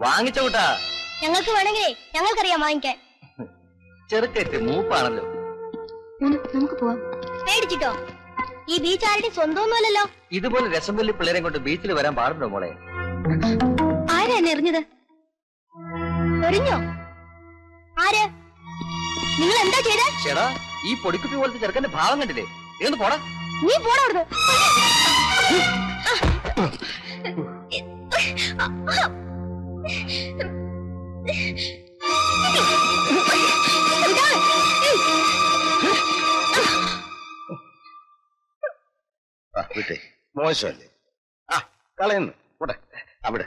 വാങ്ങിച്ച കൂട്ടാ. ഞങ്ങൾക്ക് വേണമെങ്കിലേ ഞങ്ങൾക്കറിയാം വാങ്ങിക്കാൻ. ചെറുക്കറ്റ് മൂപ്പാണല്ലോ. നമുക്ക് പോവാം. പേടിച്ചിട്ടോ? ഈ ബീച്ച് ആരുടെ സ്വന്തമൊന്നുമല്ലല്ലോ. ഇതുപോലെ രസംപൊല്ലി പിള്ളേരെ കൊണ്ട് ബീച്ചിൽ വരാൻ പാടുണ്ടോ മോളെ? ആരാ എന്നെ എറിഞ്ഞത്? എറിഞ്ഞോ? ആര്? നിങ്ങൾ എന്താ ചെയ്തേ? ചേടാ, ഈ പൊടിക്കുപ്പി പോലത്തെ ചെറുക്കന്റെ ഭാവം കണ്ടില്ലേ? നീ ഒന്ന് പോടാ. നീ പോടാ അവിടുന്ന്. മോശമല്ലേ? ആ കളയുന്നു പോട്ടെ. അവിടെ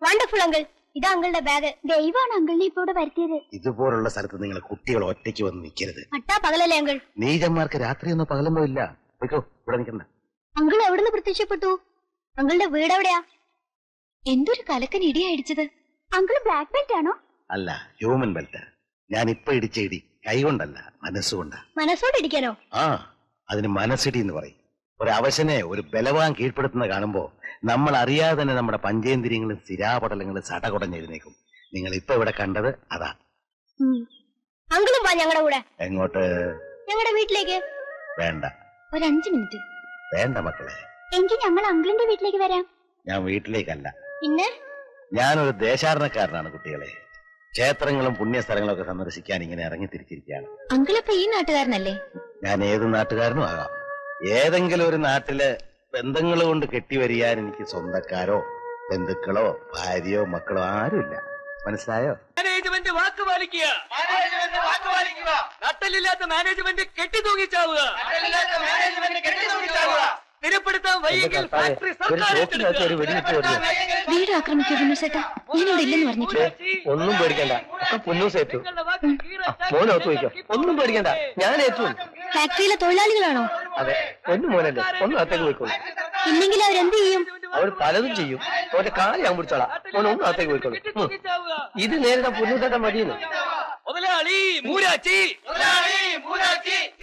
വണ്ടർഫുൾ അങ്കിൾ. ഇതാ അങ്കിളുടെ ബാഗ്. ദൈവമാണ് അങ്കിളിനെ ഇപ്പൊ ഇവിടെ വരുത്തിയത്. ഇതുപോലുള്ള സ്ഥലത്ത് നിങ്ങൾ കുട്ടികൾ ഒറ്റയ്ക്ക് വന്ന് നിൽക്കരുത്. പട്ടാ പകലല്ലേ അങ്കിൾ? നീചന്മാർക്ക് രാത്രിയൊന്നും പകലൊന്നും ഇല്ല. ഇവിടെ നിൽക്കണ്ട. അങ്കിൾ എവിടുന്ന് പ്രത്യക്ഷപ്പെട്ടു? അങ്കിളുടെ വീട് എവിടെയാ? എന്തൊരു കലക്കൻ ഇടിയാ ഇടിച്ചത്. അങ്കിൾ ബ്ലാക്ക് ബെൽറ്റ് ആണോ? അല്ല, ഹ്യൂമൻ ബെൽറ്റ്. ഞാൻ ഇപ്പൊ ഇടിച്ച ഇടി കൈകൊണ്ടല്ല, മനസ്സുകൊണ്ടാ. മനസ്സോട് ഇടിക്കാനോ? ആ, അതിന് മനസ്സിടി എന്ന് പറയും. ഒരു അവശനെ ഒരു ബലവാൻ കീഴ്പ്പെടുത്തുന്ന കാണുമ്പോ നമ്മൾ അറിയാതെ തന്നെ നമ്മുടെ പഞ്ചേന്ദ്രിയങ്ങളും സ്ഥിരാപടലങ്ങളും സടകുടഞ്ഞെഴുന്നേക്കും. നിങ്ങൾ ഇപ്പൊ ഇവിടെ കണ്ടത് അതാ. അങ്കിളും വാ ഞങ്ങളുടെ കൂടെ. എങ്ങോട്ട്? ഞങ്ങളുടെ വീട്ടിലേക്ക്. വേണ്ട. ഒരു 5 മിനിറ്റ്. വേണ്ട മക്കളെ. എങ്കിൽ ഞങ്ങൾ അങ്കിളിന്റെ വീട്ടിലേക്ക് വരാം. ഞാൻ വീട്ടിലേക്കല്ല. പിന്നെ? ഞാനൊരു ദേശാടനക്കാരനാണ് കുട്ടികളെ. ക്ഷേത്രങ്ങളും പുണ്യസ്ഥലങ്ങളും ഒക്കെ സന്ദർശിക്കാൻ ഇങ്ങനെ ഇറങ്ങി തിരിച്ചിരിക്കുകയാണ്. അങ്കിളിപ്പോ ഈ നാട്ടുകാരനല്ലേ? ഞാൻ ഏത് നാട്ടുകാരനും ആകാം. ഏതെങ്കിലും ഒരു നാട്ടില് ബന്ധങ്ങൾ കൊണ്ട് കെട്ടിവരിയാൻ എനിക്ക് സ്വന്തക്കാരോ ബന്ധുക്കളോ ഭാര്യയോ മക്കളോ ആരുമില്ല. മനസ്സിലായോ? മാനേജ്മെന്റ് വാക്ക് പാലിക്കുക. നട്ടലില്ലാത്ത മാനേജ്മെന്റ് കെട്ടി തൂങ്ങിച്ചാവുക. സ്ഥിരപ്പെടുത്താൻ വയ്യെങ്കിൽ ഫാക്ടറി സർക്കാർ വീട് ആക്രമിക്കുക. ഞാനിവിടെ ഇല്ലെന്ന് പറഞ്ഞിട്ട് ഒന്നും പേടിക്കണ്ട. പൊന്നൂസേറ്റു മോനോത്ത് വയ്ക്കോ. ഒന്നും പേടിക്കണ്ട, ഞാൻ ഏറ്റു. ഫാക്ടറിയിലെ തൊഴിലാളികളാണോ? അതെ, ഒന്നും മോനല്ലേ. ഒന്നും അകത്തേക്ക് പോയിക്കോളൂ. ഇല്ലെങ്കിൽ അവരെന്ത് ചെയ്യും? അവർ പലതും ചെയ്യും. അവന്റെ കാല് ഞാൻ പിടിച്ചോളാം. മോൻ ഒന്നും അകത്തേക്ക് പോയിക്കോളൂ. ഇത് നേരിടാൻ പൊന്നൂസേട്ടൻ മതിയെന്ന്.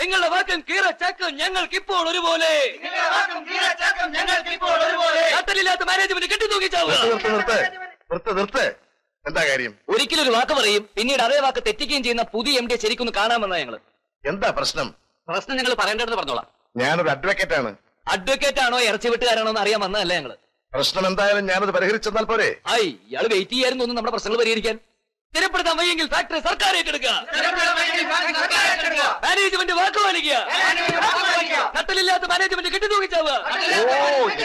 നിങ്ങളുടെ വാക്കും കീറച്ചാക്കും ഞങ്ങൾക്ക് ഇപ്പോൾ ഒരുപോലെ. നട്ടലില്ലാത്ത മാനേജ്മെന്റ് കെട്ടി തൂങ്ങിച്ചാവുക. എന്താ കാര്യം? ഒരിക്കലും ഒരു വാക്ക് പറയും, പിന്നീട് അതേ വാക്ക് തെറ്റിക്കുകയും ചെയ്യുന്ന പുതിയ MD ശരിക്കൊന്ന് കാണാമെന്നാ ഞങ്ങള്. എന്താ പ്രശ്നം? പ്രശ്നം ഞങ്ങൾ പറയേണ്ടതെന്ന് പറഞ്ഞോളാം. ഞാനൊരു അഡ്വക്കേറ്റ് ആണ്. അഡ്വക്കേറ്റ് ആണോ ഇറച്ചി വെട്ടുകാരാണോ എന്ന് അറിയാൻ വന്നതല്ലേ ഞങ്ങള്. പ്രശ്നം എന്തായാലും ഞാനത് പരിഹരിച്ചെന്നാൽ പോരെ? ഹായ്, ഇയാള് വെയിറ്റ് ചെയ്യായിരുന്നു നമ്മുടെ പ്രശ്നങ്ങൾ പരിഹരിക്കാൻ. സ്ഥിരപ്പെടുത്താൻ വയ്യെങ്കിൽ ഫാക്ടറി സർക്കാർ ഏറ്റെടുക്കുക. മാനേജ്മെന്റ് വാക്ക് പാലിക്കുക. നട്ടലില്ലാത്ത മാനേജ്മെന്റ് കെട്ടി തൂങ്ങിച്ചാവുക. ഓ,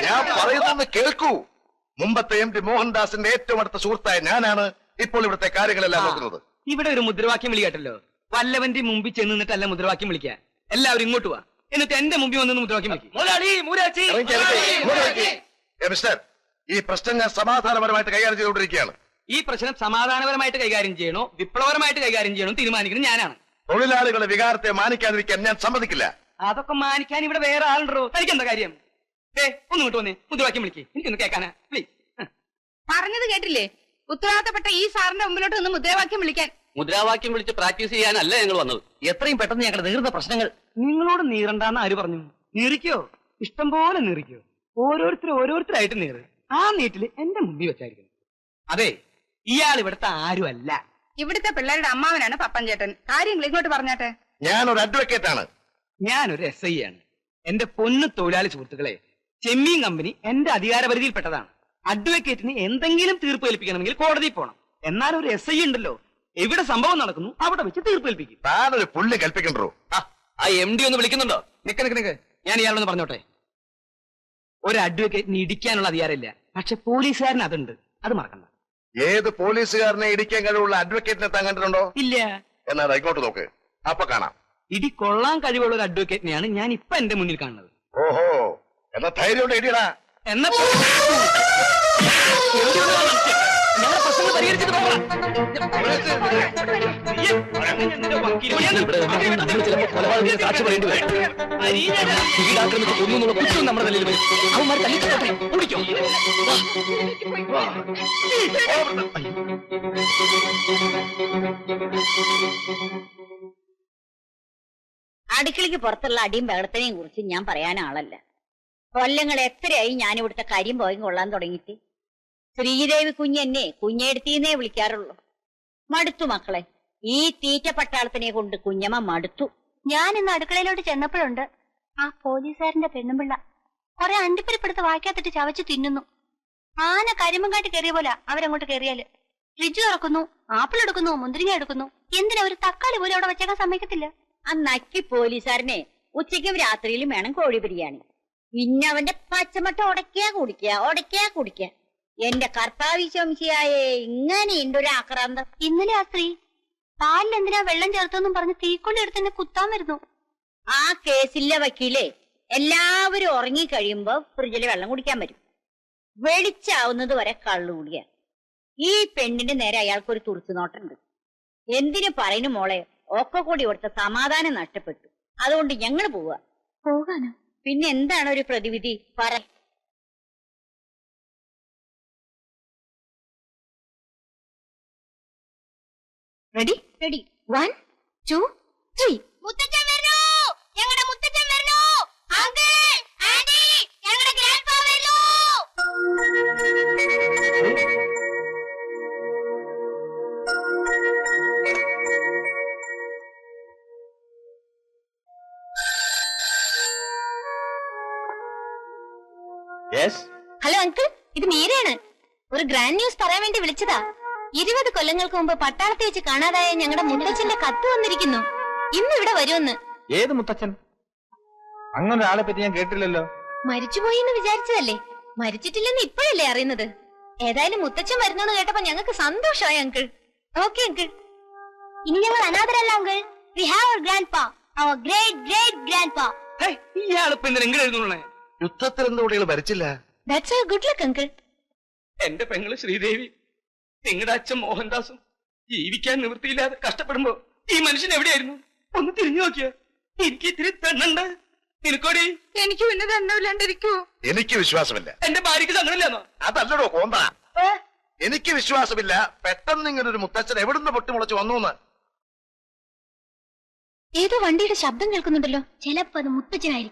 ഞാൻ പറയുന്നത് കേൾക്കൂ. മുമ്പത്തെ MD മോഹൻദാസിന്റെ ഏറ്റവും അടുത്ത സുഹൃത്തായ ഞാനാണ് ഇപ്പോൾ ഇവിടുത്തെ കാര്യങ്ങളെല്ലാം നോക്കുന്നത്. ഇവിടെ ഒരു മുദ്രാവാക്യം വിളി കേട്ടല്ലോ. വല്ലവന്റെ മുമ്പിൽ ചെന്ന് നിന്നിട്ടല്ല മുദ്രാവാക്യം വിളിക്കുക. എല്ലാവരും ഇങ്ങോട്ട് വാ, എന്നിട്ട് എന്റെ മുമ്പിൽ വന്ന് മുദ്രാവാക്യം വിളിക്കും. മിസ്റ്റർ, ഈ പ്രശ്നം ഞാൻ സമാധാനപരമായിട്ട് കൈകാര്യം ചെയ്തുകൊണ്ടിരിക്കുകയാണ്. ഈ പ്രശ്നം സമാധാനപരമായിട്ട് കൈകാര്യം ചെയ്യണോ വിപ്ലവപരമായിട്ട് കൈകാര്യം ചെയ്യണോ തീരുമാനിക്കുന്നത് ഞാനാണ്. തൊഴിലാളികളുടെ വികാരത്തെ മാനിക്കാതിരിക്കാൻ ഞാൻ സമ്മതിക്കില്ല. അതൊക്കെ മാനിക്കാൻ ഇവിടെ വേറെ ആളുണ്ടോ? തനിക്ക് എന്താ കാര്യം? ഒന്ന് ഇങ്ങോട്ട് വന്നേ, മുദ്രാവാക്യം വിളിക്കേ. എനിക്കൊന്ന് കേൾക്കാനാ പ്ലീസ്. പറഞ്ഞത് കേട്ടില്ലേ? ഉത്തരവാദിത്തപ്പെട്ട ഈ സാറിന്റെ മുമ്പിലോട്ട് ഒന്ന് മുദ്രാവാക്യം വിളിക്കാൻ. മുദ്രാവാക്യം വിളിച്ച് പ്രാക്ടീസ് ചെയ്യാനല്ല ഞങ്ങൾ വന്നത്. എത്രയും പെട്ടെന്ന് ഞങ്ങളുടെ നീറുന്ന പ്രശ്നങ്ങൾ. നിങ്ങളോട് നീറണ്ടെന്ന് ആര് പറഞ്ഞു? നീറിക്കോ, ഇഷ്ടം പോലെ നീറിക്കോ. ഓരോരുത്തരായിട്ട് നീറ്. ആ നീറ്റില് എന്റെ മുമ്പിൽ വെച്ചായിരിക്കണം. അതെ, ഇയാൾ ഇവിടുത്തെ ആരും അല്ല. ഇവിടുത്തെ പിള്ളേരുടെ അമ്മാവനാണ് പപ്പൻ ചേട്ടൻ. കാര്യങ്ങൾ ഇങ്ങോട്ട് പറഞ്ഞാട്ടെ. ഞാനൊരു അഡ്വക്കേറ്റ് ആണ്. ഞാനൊരു SI ആണ്. എന്റെ പൊന്നു തൊഴിലാളി സുഹൃത്തുക്കളെ, ചെമ്മീൻ കമ്പനി എന്റെ അധികാരപരിധിയിൽപ്പെട്ടതാണ്. അഡ്വക്കേറ്റിന് എന്തെങ്കിലും തീർപ്പ് ഏൽപ്പിക്കണമെങ്കിൽ കോടതിയിൽ പോകണം. എന്നാൽ ഒരു SI ഉണ്ടല്ലോ, എവിടെ സംഭവം നടക്കുന്നു അവിടെ വെച്ച് തീർപ്പ് ഏൽപ്പിക്കും. താനൊരു പുള്ളി കൽപ്പിക്കണ്ടോ? ആ MD ഒന്ന് വിളിക്കുന്നുണ്ടോ? നിക്ക് ഞാൻ ഇയാളൊന്ന് പറഞ്ഞോട്ടെ. ഒരു അഡ്വക്കേറ്റിന് ഇടിക്കാനുള്ള അധികാരമില്ല, പക്ഷെ പോലീസുകാരന് അതുണ്ട്. അത് മറക്കണ്ട. ഏത് പോലീസുകാരനെ ഇടിക്കാൻ കഴിവുള്ള അഡ്വക്കേറ്റിനെ താൻ കണ്ടിട്ടുണ്ടോ? ഇല്ല. എന്നാൽ ഇങ്ങോട്ട് നോക്ക്, അപ്പൊ കാണാം. ഇടി കൊള്ളാൻ കഴിവുള്ള ഒരു അഡ്വക്കേറ്റിനെയാണ് ഞാൻ ഇപ്പൊ എന്റെ മുന്നിൽ കാണുന്നത്. ഓഹോ, എന്നാ ധൈര്യം ഇടിയടാ. എന്നാ ഞങ്ങളുടെ പ്രശ്നങ്ങൾ പരിഹരിച്ചിട്ട് പോകാം. സാക്ഷി പറയേണ്ടി വരും. വീടാക്രമിച്ച് കൊന്നുള്ള കുറ്റവും നമ്മുടെ തലയിൽ വരും. അവന്മാർ തല്ലിച്ചോട്ടെ, കുടിക്കോ. അടുക്കളയ്ക്ക് പുറത്തുള്ള അടിയും ബഹളത്തിനെയും കുറിച്ച് ഞാൻ പറയാൻ ആളല്ല. കൊല്ലങ്ങൾ എത്രയായി ഞാൻ ഇവിടുത്തെ കാര്യം പോയി കൊള്ളാൻ തുടങ്ങിയിട്ട്. ശ്രീദേവി കുഞ്ഞെന്നെ കുഞ്ഞെടുത്തീന്നേ വിളിക്കാറുള്ളൂ. മടുത്തു മക്കളെ, ഈ തീറ്റ പട്ടാളത്തിനെ കൊണ്ട് കുഞ്ഞമ്മ മടുത്തു. ഞാൻ ഇന്ന് അടുക്കളയിലോട്ട് ചെന്നപ്പോഴുണ്ട് ആ പോലീസുകാരന്റെ പെണ്ണുമ്പിള്ള കുറെ അണ്ടിപ്പരിപ്പെടുത്ത് വായിക്കാത്തിട്ട് ചവച്ച് തിന്നുന്നു. ആന കരിമ്പം കാട്ടി കയറിയ പോലെ അവരങ്ങോട്ട് കയറിയാല് ഫ്രിഡ്ജ് തുറക്കുന്നു, ആപ്പിൾ എടുക്കുന്നു, മുന്തിരിങ്ങ എടുക്കുന്നു. എന്തിനാ ഒരു തക്കാളി പോലും അവിടെ വെച്ചേക്കാൻ സമ്മതിക്കത്തില്ല. ആ നക്കി പോലീസുകാരനെ ഉച്ചയ്ക്കും രാത്രിയിലും വേണം കോഴി ബിരിയാണി. പിന്നെ അവന്റെ പച്ചമട്ട ഉടയ്ക്കാ കുടിക്കുക. എന്റെ കർത്താവിശംശിയായേ, ഇങ്ങനെയുണ്ട് ഒരു ആക്രാന്തം. ഇന്നലെ ആ സ്ത്രീ പാലിൽ എന്തിനാ വെള്ളം ചേർത്തെന്നും പറഞ്ഞ് തീക്കൊള്ളി എടുത്ത് എന്നെ കുത്താൻ വരുന്നു. ആ കേസിലെ വക്കീലേ എല്ലാവരും ഉറങ്ങിക്കഴിയുമ്പോ ഫ്രിഡ്ജില് വെള്ളം കുടിക്കാൻ വരും. വെളിച്ചാവുന്നത് വരെ കള്ളുകൂടിയ. ഈ പെണ്ണിന്റെ നേരെ അയാൾക്കൊരു തുറച്ചുനോട്ടുണ്ട്. എന്തിനു പറയുന്നു മോളെ, ഒക്കെ കൂടി ഇവിടുത്തെ സമാധാനം നഷ്ടപ്പെട്ടു. അതുകൊണ്ട് ഞങ്ങള് പോകാനോ? പിന്നെ എന്താണ് ഒരു പ്രതിവിധി പറ. റെഡി 1 2 3. മുത്തച്ഛൻ വരണു, ഞങ്ങളുടെ മുത്തച്ഛൻ വരണു. അങ്കിൾ, ആന്റി, ഞങ്ങളുടെ ഗ്രാൻഡ്പാ വരണു. ഹലോ അങ്കിൾ, ഇത് മീരയാണ്. ഒരു ഗ്രാൻഡ് ന്യൂസ് പറയാൻ വേണ്ടി വിളിച്ചതാ. 20 കൊല്ലങ്ങൾക്ക് മുമ്പ് പട്ടാളത്തെ വെച്ച് കാണാതായ ഞങ്ങളുടെ മുത്തച്ഛന്റെ കത്ത് വന്നിരിക്കുന്നു. ഇന്ന് ഇവിടെ വരുമെന്ന്. ഏത് മുത്തച്ഛൻ? അങ്ങനെ ഒരാളെ പറ്റി ഞാൻ കേട്ടില്ലല്ലോ. മരിച്ചുപോയി എന്ന് വിചാരിച്ചതല്ലേ, മരിച്ചിട്ടില്ലെന്ന് ഇപ്പോഴല്ലേ അറിയുന്നത്. ഏതായാലും മുത്തച്ഛൻ വരുന്നെന്ന് കേട്ടപ്പോ ഞങ്ങൾക്ക് സന്തോഷമായി അങ്കിൾ. ഓക്കെ അങ്കിൾ, ഇനി ഞങ്ങൾ അനാഥരല്ല uncle. We have our grandpa, our great great grandpa. ഇയാളിപ്പോ എന്തിനെങ്കിലും എഴുതുന്നേ? യുദ്ധത്തിൽ എന്തുകൂടികൾ ഭരിച്ചില്ല. That's a good luck uncle. എന്റെ പെങ്ങള് ശ്രീദേവി, നിങ്ങളുടെ അച്ഛൻ മോഹൻദാസും ജീവിക്കാൻ നിവൃത്തിയില്ലാതെ കഷ്ടപ്പെടുമ്പോ ഈ മനുഷ്യൻ എവിടെയായിരുന്നു? ഒന്ന് തിരിഞ്ഞു നോക്കിയോ. എനിക്ക് ഇത്തിരി തെണ്ണുണ്ട്. നിനക്കോടി? എനിക്ക് പിന്നെ തന്നൂല്ലാണ്ടിരിക്കൂ. എനിക്ക് വിശ്വാസമില്ല. എന്റെ ഭാര്യക്ക് സങ്കടമില്ലെന്നോ? അതല്ലടോ കോന്ത, എനിക്ക് വിശ്വാസമില്ല പെട്ടെന്ന് ഇങ്ങനെ ഒരു മുത്തച്ഛൻ എവിടുന്ന് പൊട്ടിമുളച്ച് വന്നു. ഏതോ വണ്ടിയുടെ ശബ്ദം കേൾക്കുന്നുണ്ടല്ലോ. ചിലപ്പോ അത് മുത്തച്ഛനായിരിക്കും.